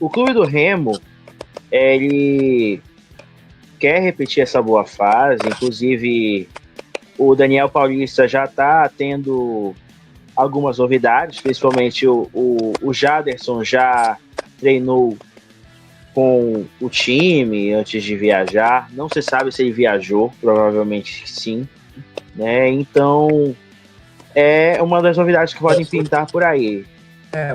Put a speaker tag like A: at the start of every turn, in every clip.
A: o clube do Remo, ele quer repetir essa boa fase, inclusive o Daniel Paulista já está tendo algumas novidades, principalmente o Jaderson já treinou com o time antes de viajar, não se sabe se ele viajou, provavelmente sim, né? Então é uma das novidades que podem pintar por aí.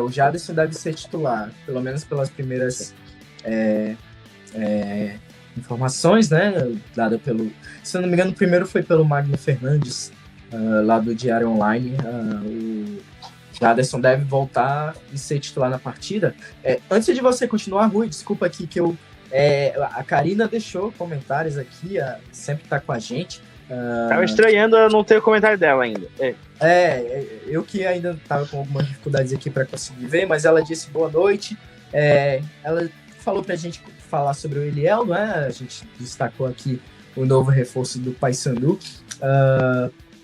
B: O Jaderson deve ser titular, pelo menos pelas primeiras informações, né, dada pelo... Se eu não me engano, o primeiro foi pelo Magno Fernandes, lá do Diário Online. O Jaderson deve voltar e ser titular na partida. Antes de você continuar, Rui, desculpa aqui que a Karina deixou comentários aqui, sempre está com a gente.
A: Tava estranhando não ter o comentário dela ainda.
B: Eu que ainda estava com algumas dificuldades aqui para conseguir ver, mas ela disse boa noite. Ela falou para a gente falar sobre o Eliel, né? A gente destacou aqui o novo reforço do Paysandu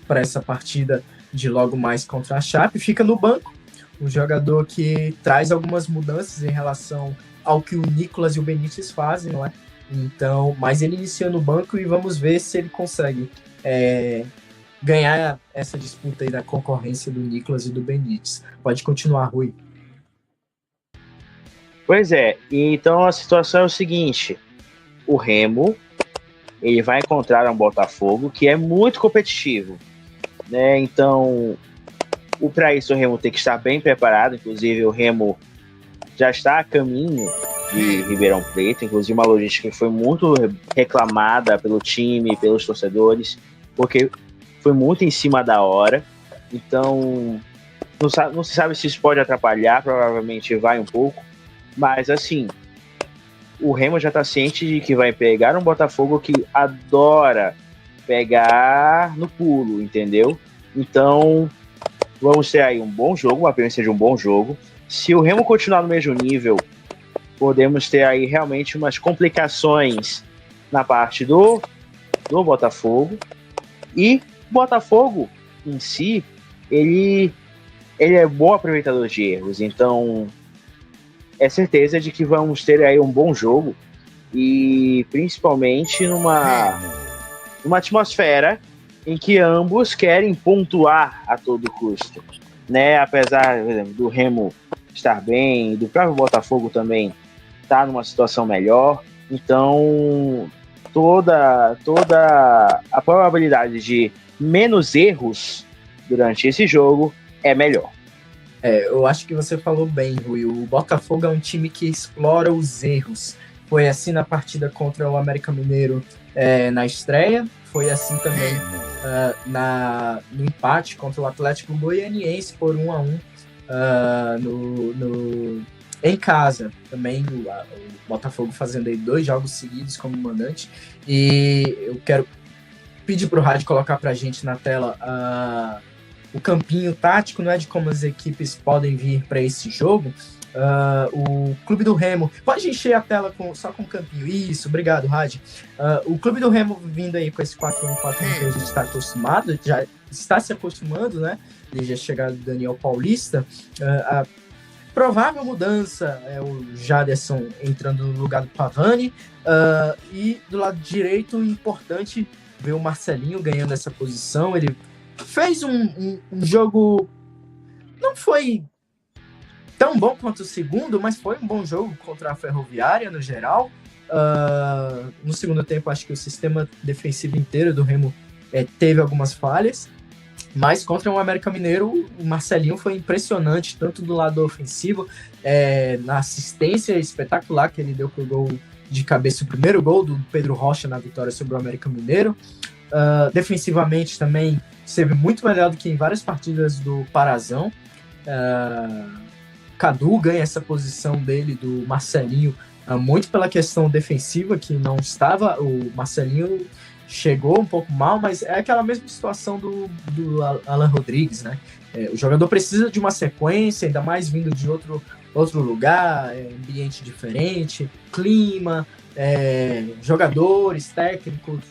B: para essa partida de logo mais contra a Chape. Fica no banco, um jogador que traz algumas mudanças em relação ao que o Nicolas e o Benítez fazem, não é? Então, mas ele inicia no banco e vamos ver se ele consegue ganhar essa disputa aí da concorrência do Nicolas e do Benítez. Pode continuar, Rui.
A: Pois é, então a situação é o seguinte, o Remo, ele vai encontrar um Botafogo que é muito competitivo, né? Então, para isso o Remo tem que estar bem preparado, inclusive o Remo já está a caminho de Ribeirão Preto, inclusive uma logística que foi muito reclamada pelo time, pelos torcedores, porque foi muito em cima da hora, então não se sabe se isso pode atrapalhar, provavelmente vai um pouco, mas assim, o Remo já está ciente de que vai pegar um Botafogo que adora pegar no pulo, entendeu? Então, vamos ter aí um bom jogo, uma premissa de um bom jogo. Se o Remo continuar no mesmo nível, podemos ter aí realmente umas complicações na parte do Botafogo. E o Botafogo, em si, ele é bom aproveitador de erros, então é certeza de que vamos ter aí um bom jogo e principalmente numa atmosfera em que ambos querem pontuar a todo custo, né? Apesar do Remo estar bem, do próprio Botafogo também estar numa situação melhor, então toda a probabilidade de menos erros durante esse jogo é melhor.
B: Eu acho que você falou bem, Rui. O Botafogo é um time que explora os erros. Foi assim na partida contra o América Mineiro na estreia, foi assim também no empate contra o Atlético Goianiense por 1-1 em casa. Também o Botafogo fazendo aí 2 jogos seguidos como mandante. E eu quero pedir para o Rádio colocar para a gente na tela o campinho tático, não é, de como as equipes podem vir para esse jogo. O Clube do Remo, pode encher a tela só com o campinho, isso, obrigado, Rádio. O Clube do Remo vindo aí com esse 4-1-4-1 que a gente está acostumado, já está se acostumando, né, desde a chegada do Daniel Paulista. A provável mudança é o Jaderson entrando no lugar do Pavani, e do lado direito, importante ver o Marcelinho ganhando essa posição. Ele fez um jogo, não foi tão bom quanto o segundo, mas foi um bom jogo contra a Ferroviária no geral. No segundo tempo, acho que o sistema defensivo inteiro do Remo teve algumas falhas, mas contra o América Mineiro, o Marcelinho foi impressionante, tanto do lado ofensivo, na assistência espetacular que ele deu pro gol de cabeça, o primeiro gol do Pedro Rocha na vitória sobre o América Mineiro. Defensivamente também esteve muito melhor do que em várias partidas do Parazão. Cadu ganha essa posição dele, do Marcelinho, muito pela questão defensiva, que não estava. O Marcelinho chegou um pouco mal, mas é aquela mesma situação do Alan Rodrigues, né? O jogador precisa de uma sequência, ainda mais vindo de outro lugar, ambiente diferente, clima, jogadores, técnicos,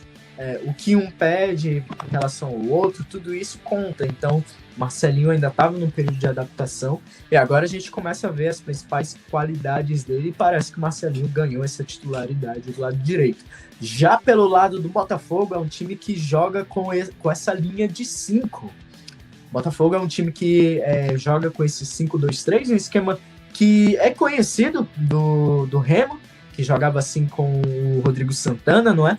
B: o que um pede em relação ao outro, tudo isso conta. Então, Marcelinho ainda estava num período de adaptação, e agora a gente começa a ver as principais qualidades dele, e parece que o Marcelinho ganhou essa titularidade do lado direito. Já pelo lado do Botafogo, é um time que joga com essa linha de 5. Botafogo é um time que joga com esse 5-2-3, um esquema que é conhecido do Remo, que jogava assim com o Rodrigo Santana, não é?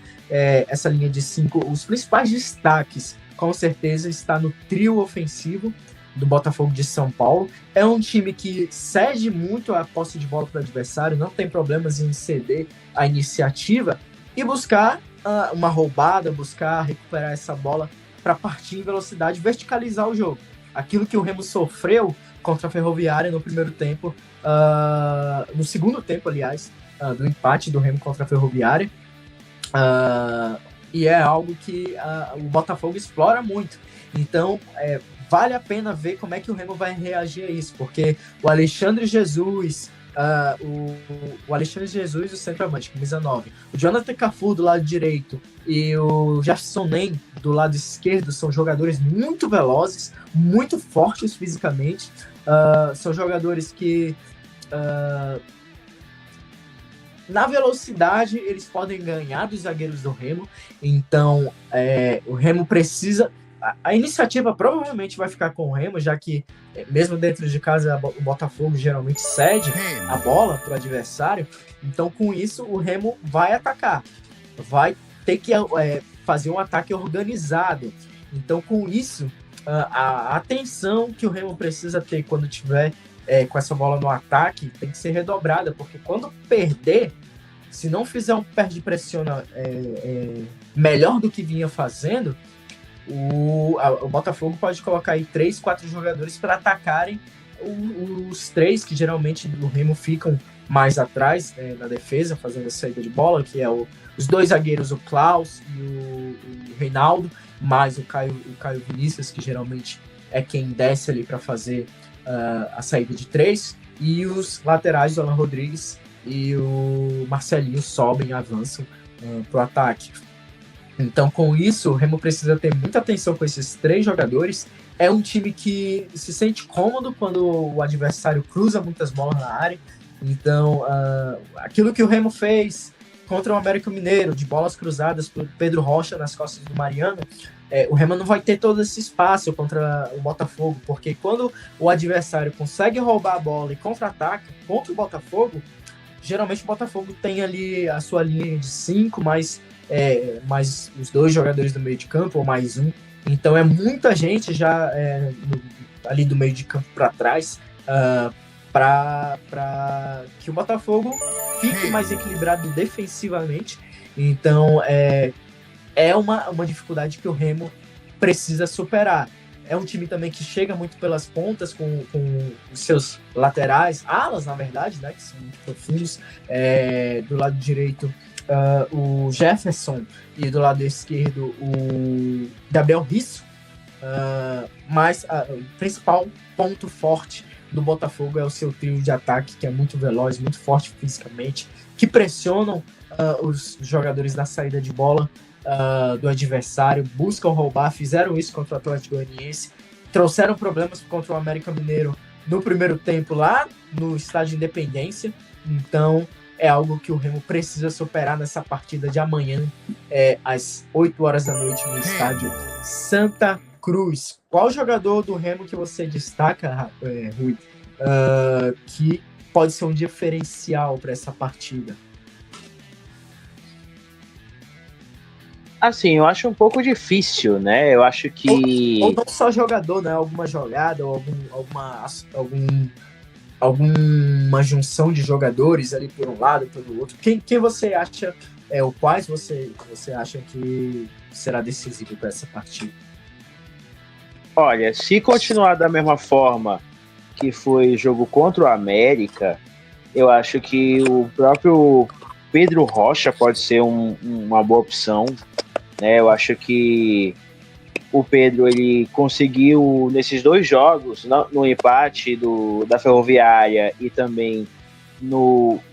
B: Essa linha de 5, os principais destaques, com certeza, está no trio ofensivo do Botafogo de São Paulo. É um time que cede muito a posse de bola para o adversário, não tem problemas em ceder a iniciativa e buscar uma roubada, buscar recuperar essa bola para partir em velocidade, verticalizar o jogo. Aquilo que o Remo sofreu contra a Ferroviária no primeiro tempo, no segundo tempo, aliás, do empate do Remo contra a Ferroviária, e é algo que o Botafogo explora muito. Então, vale a pena ver como é que o Remo vai reagir a isso, porque o Alexandre Jesus, o Alexandre Jesus, o centroavante, camisa 9, o Jonathan Cafu do lado direito e o Jefferson Nem do lado esquerdo são jogadores muito velozes, muito fortes fisicamente, são jogadores que na velocidade eles podem ganhar dos zagueiros do Remo. Então o Remo precisa, a iniciativa provavelmente vai ficar com o Remo, já que mesmo dentro de casa o Botafogo geralmente cede a bola para o adversário. Então com isso o Remo vai atacar, vai ter que fazer um ataque organizado. Então com isso a atenção que o Remo precisa ter quando tiver com essa bola no ataque tem que ser redobrada, porque quando perder, se não fizer um perde-pressiona melhor do que vinha fazendo, o Botafogo pode colocar aí 3, 4 jogadores para atacarem os 3 que geralmente do Remo ficam mais atrás na defesa, fazendo a saída de bola, que é os 2 zagueiros, o Klaus e o Reinaldo, mais o Caio Vinícius, que geralmente é quem desce ali para fazer a saída de 3, e os laterais, o Alan Rodrigues e o Marcelinho, sobem e avançam para o ataque. Então, com isso, o Remo precisa ter muita atenção com esses 3 jogadores. É um time que se sente cômodo quando o adversário cruza muitas bolas na área. Então, aquilo que o Remo fez contra o América Mineiro, de bolas cruzadas por Pedro Rocha nas costas do Mariano, o Remo não vai ter todo esse espaço contra o Botafogo, porque quando o adversário consegue roubar a bola e contra-ataca contra o Botafogo, geralmente o Botafogo tem ali a sua linha de 5, mais os 2 jogadores do meio de campo, ou mais um. Então é muita gente já ali do meio de campo para trás, para que o Botafogo fique mais equilibrado defensivamente. Então é uma dificuldade que o Remo precisa superar. É um time também que chega muito pelas pontas com os seus laterais, alas, na verdade, né, que são muito profundos. Do lado direito, o Jefferson, e do lado esquerdo, o Gabriel Risso. Mas o principal ponto forte do Botafogo é o seu trio de ataque, que é muito veloz, muito forte fisicamente, que pressionam os jogadores na saída de bola do adversário, buscam roubar, fizeram isso contra o Atlético Goianiense, trouxeram problemas contra o América Mineiro no primeiro tempo lá no estádio Independência. Então é algo que o Remo precisa superar nessa partida de amanhã, às 8 horas da noite, no estádio Santa Cruz. Qual jogador do Remo que você destaca, Rui, que pode ser um diferencial para essa partida?
A: Assim, eu acho um pouco difícil, né? Eu acho que...
B: Ou não só jogador, né? Alguma jogada, ou alguma junção de jogadores ali por um lado, pelo outro. Quem você acha, ou quais você acha que será decisivo para essa partida?
A: Olha, se continuar da mesma forma que foi jogo contra o América, eu acho que o próprio Pedro Rocha pode ser uma boa opção, né? Eu acho que o Pedro, ele conseguiu nesses 2 jogos, no empate da Ferroviária e também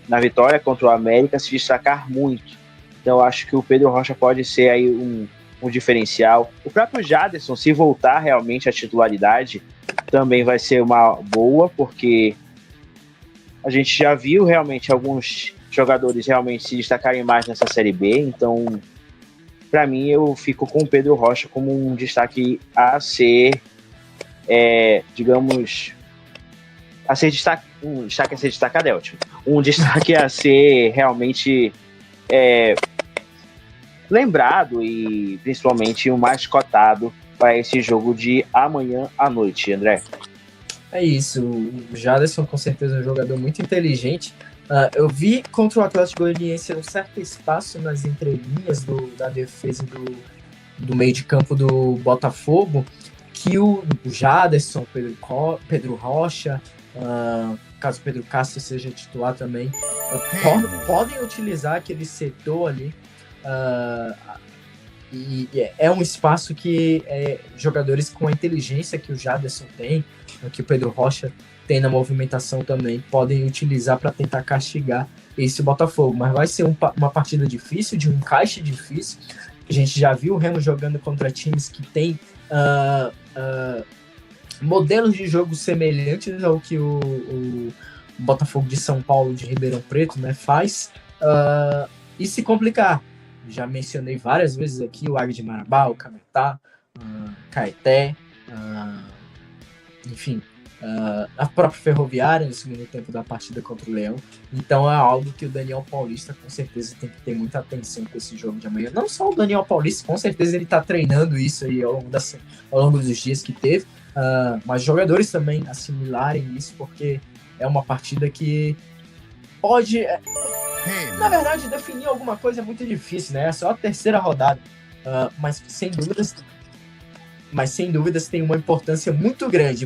A: na vitória contra o América, se destacar muito. Então eu acho que o Pedro Rocha pode ser aí um um diferencial. O próprio Jaderson, se voltar realmente à titularidade, também vai ser uma boa, porque a gente já viu realmente alguns jogadores realmente se destacarem mais nessa Série B, então, para mim, eu fico com o Pedro Rocha como um destaque a ser, digamos, um destaque a ser destacado, um destaque a ser realmente lembrado e principalmente o mais cotado para esse jogo de amanhã à noite, André.
B: É isso, o Jaderson com certeza é um jogador muito inteligente. Eu vi contra o Atlético Goianiense um certo espaço nas entrelinhas da defesa do meio de campo do Botafogo, que o Jaderson, Pedro Rocha, caso o Pedro Castro seja titular também, podem utilizar aquele setor ali. E é um espaço que jogadores com a inteligência que o Jaderson tem, que o Pedro Rocha tem na movimentação também, podem utilizar para tentar castigar esse Botafogo. Mas vai ser uma partida difícil, de um encaixe difícil. A gente já viu o Remo jogando contra times que tem modelos de jogo semelhantes ao que o Botafogo de São Paulo, de Ribeirão Preto, né, faz. E se complicar. Já mencionei várias vezes aqui o Águia de Marabá, o Cametá, Caeté, enfim, a própria Ferroviária no segundo tempo da partida contra o Leão. Então é algo que o Daniel Paulista com certeza tem que ter muita atenção com esse jogo de amanhã. Não só o Daniel Paulista, com certeza ele está treinando isso aí ao longo dos dias que teve, mas jogadores também assimilarem isso, porque é uma partida que pode... Na verdade, definir alguma coisa é muito difícil, né? É só a terceira rodada. Mas sem dúvidas tem uma importância muito grande.